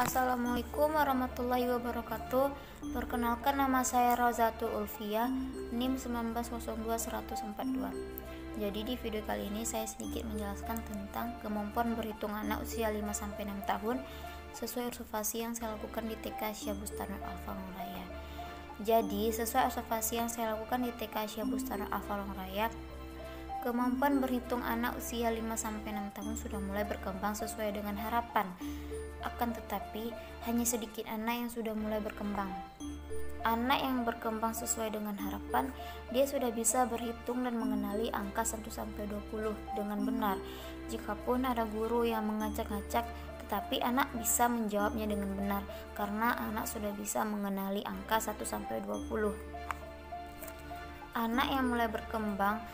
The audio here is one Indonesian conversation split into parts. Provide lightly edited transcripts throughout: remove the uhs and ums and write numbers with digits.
Assalamualaikum warahmatullahi wabarakatuh. Perkenalkan, nama saya Rozatul Ulfiyah, NIM 1902142. Jadi di video kali ini saya sedikit menjelaskan tentang kemampuan berhitung anak usia 5-6 tahun sesuai observasi yang saya lakukan di TK Syahbustanul Al-Falun Raya. Jadi sesuai observasi yang saya lakukan di TK Syahbustanul Al-Falun Raya, kemampuan berhitung anak usia 5-6 tahun sudah mulai berkembang sesuai dengan harapan. Akan tetapi, hanya sedikit anak yang sudah mulai berkembang. Anak yang berkembang sesuai dengan harapan, dia sudah bisa berhitung dan mengenali angka 1-20 dengan benar. Jikapun ada guru yang mengacak-acak, tetapi anak bisa menjawabnya dengan benar, karena anak sudah bisa mengenali angka 1-20. Anak yang mulai berkembang,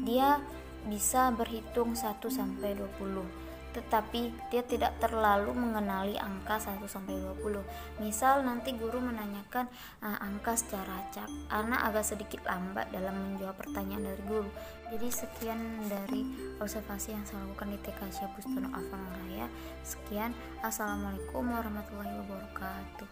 dia bisa berhitung 1-20. Tetapi dia tidak terlalu mengenali angka 1-20. Misal nanti guru menanyakan angka secara acak, anak agak sedikit lambat dalam menjawab pertanyaan dari guru. Jadi sekian dari observasi yang saya lakukan di TK Syahbustanul Al-Falun Raya. Sekian, assalamualaikum warahmatullahi wabarakatuh.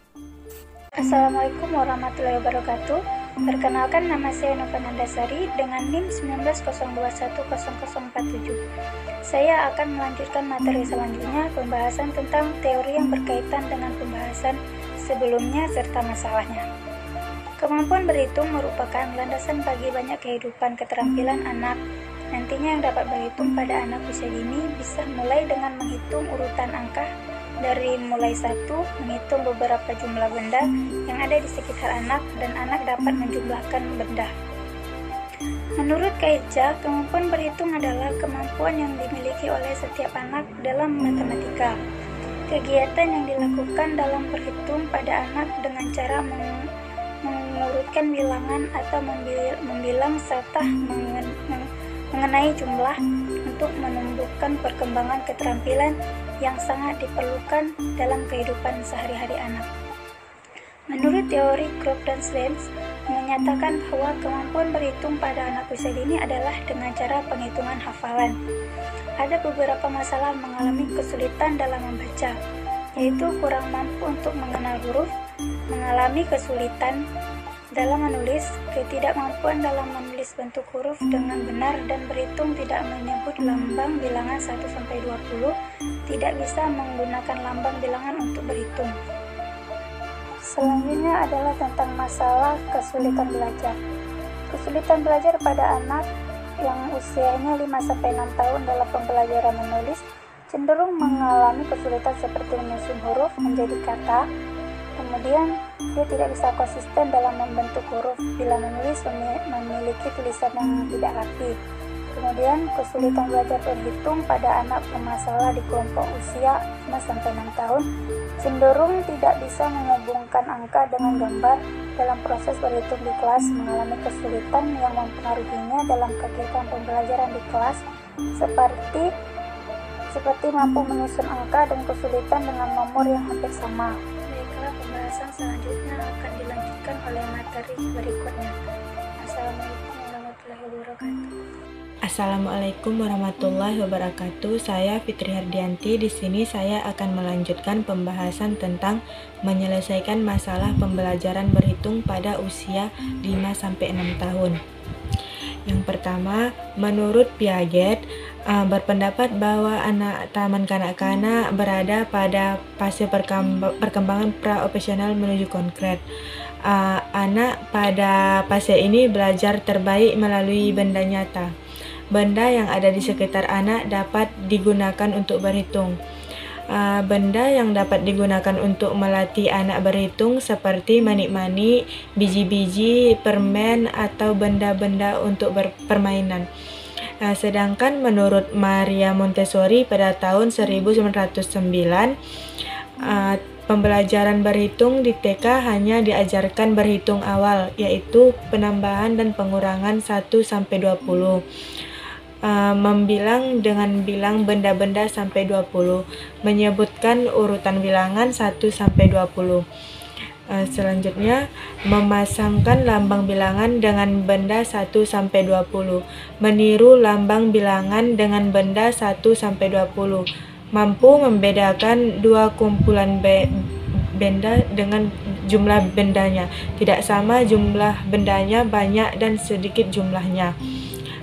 Assalamualaikum warahmatullahi wabarakatuh. Perkenalkan, nama saya Nova Nandasari dengan NIM 190210047. Saya akan melanjutkan materi selanjutnya, pembahasan tentang teori yang berkaitan dengan pembahasan sebelumnya serta masalahnya. Kemampuan berhitung merupakan landasan bagi banyak kehidupan keterampilan anak. Nantinya yang dapat berhitung pada anak usia dini bisa mulai dengan menghitung urutan angka dari mulai 1, menghitung beberapa jumlah benda yang ada di sekitar anak, dan anak dapat menjumlahkan benda. Menurut Kaitja, kemampuan berhitung adalah kemampuan yang dimiliki oleh setiap anak dalam matematika. Kegiatan yang dilakukan dalam berhitung pada anak dengan cara mengurutkan bilangan atau membilang serta mengenai jumlah untuk menumbuhkan perkembangan keterampilan yang sangat diperlukan dalam kehidupan sehari-hari anak. Menurut teori Krop dan Slens menyatakan bahwa kemampuan berhitung pada anak usia dini adalah dengan cara penghitungan hafalan. Ada beberapa masalah mengalami kesulitan dalam membaca, yaitu kurang mampu untuk mengenal huruf, mengalami kesulitan dalam menulis, ketidakmampuan dalam menulis bentuk huruf dengan benar dan berhitung tidak menyebut lambang bilangan 1-20, tidak bisa menggunakan lambang bilangan untuk berhitung. Selanjutnya adalah tentang masalah kesulitan belajar. Kesulitan belajar pada anak yang usianya 5-6 tahun dalam pembelajaran menulis cenderung mengalami kesulitan seperti menyusun huruf menjadi kata. Kemudian, dia tidak bisa konsisten dalam membentuk huruf bila menulis memiliki tulisan yang tidak rapi. Kemudian, kesulitan belajar berhitung pada anak bermasalah di kelompok usia 5-6 tahun cenderung tidak bisa menghubungkan angka dengan gambar dalam proses berhitung di kelas, mengalami kesulitan yang mempengaruhinya dalam kegiatan pembelajaran di kelas seperti mampu menyusun angka dan kesulitan dengan nomor yang hampir sama. Baiklah, pembahasan selanjutnya akan dilanjutkan oleh materi berikutnya. Assalamualaikum warahmatullahi wabarakatuh. Assalamualaikum warahmatullahi wabarakatuh. Saya Fitri Hardianti. Di sini saya akan melanjutkan pembahasan tentang menyelesaikan masalah pembelajaran berhitung pada usia 5-6 tahun. Yang pertama, menurut Piaget, berpendapat bahwa anak taman kanak-kanak berada pada fase perkembangan pra-operasional menuju konkret. Anak pada fase ini belajar terbaik melalui benda nyata. Benda yang ada di sekitar anak dapat digunakan untuk berhitung. Benda yang dapat digunakan untuk melatih anak berhitung seperti manik-manik, biji-biji, permen, atau benda-benda untuk permainan. Sedangkan menurut Maria Montessori pada tahun 1909, pembelajaran berhitung di TK hanya diajarkan berhitung awal, yaitu penambahan dan pengurangan 1-20. Membilang dengan bilang benda-benda sampai 20, menyebutkan urutan bilangan 1-20. Selanjutnya, memasangkan lambang bilangan dengan benda 1-20, meniru lambang bilangan dengan benda 1-20, mampu membedakan dua kumpulan benda dengan jumlah bendanya. Tidak sama jumlah bendanya, banyak dan sedikit jumlahnya.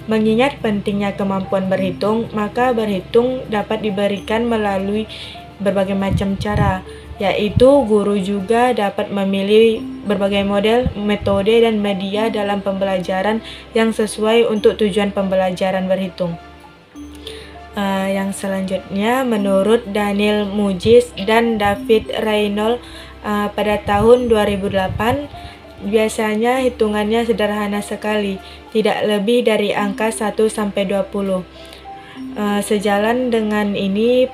Mengingat pentingnya kemampuan berhitung, maka berhitung dapat diberikan melalui berbagai macam cara, yaitu guru juga dapat memilih berbagai model, metode, dan media dalam pembelajaran yang sesuai untuk tujuan pembelajaran berhitung. Yang selanjutnya, menurut Daniel Mujis dan David Reynolds pada tahun 2008, biasanya hitungannya sederhana sekali, tidak lebih dari angka 1-20. Sejalan dengan ini,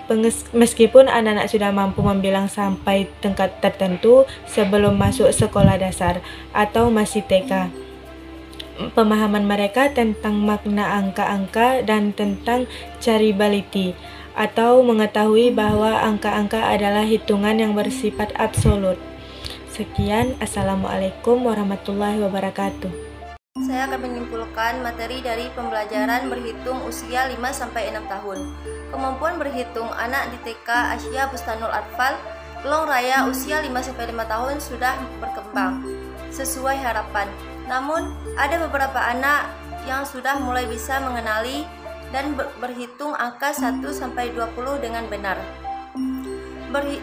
meskipun anak-anak sudah mampu membilang sampai tingkat tertentu sebelum masuk sekolah dasar atau masih TK, pemahaman mereka tentang makna angka-angka dan tentang caribality atau mengetahui bahwa angka-angka adalah hitungan yang bersifat absolut. Sekian, Assalamualaikum warahmatullahi wabarakatuh. Saya akan menyimpulkan materi dari pembelajaran berhitung usia 5-6 tahun. Kemampuan berhitung anak di TK Asia Bustanul Atfal, Pelong Raya usia 5-5 tahun sudah berkembang sesuai harapan. Namun, ada beberapa anak yang sudah mulai bisa mengenali dan berhitung angka 1-20 dengan benar.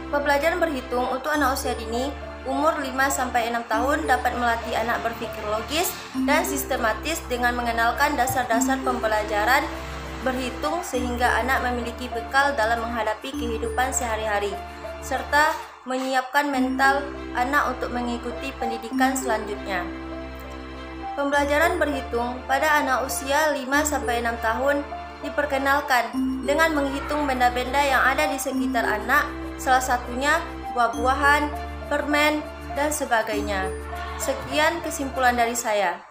Pembelajaran berhitung untuk anak usia dini umur 5-6 tahun dapat melatih anak berpikir logis dan sistematis dengan mengenalkan dasar-dasar pembelajaran berhitung sehingga anak memiliki bekal dalam menghadapi kehidupan sehari-hari, serta menyiapkan mental anak untuk mengikuti pendidikan selanjutnya. Pembelajaran berhitung pada anak usia 5-6 tahun diperkenalkan dengan menghitung benda-benda yang ada di sekitar anak, salah satunya buah-buahan, permen, dan sebagainya. Sekian kesimpulan dari saya.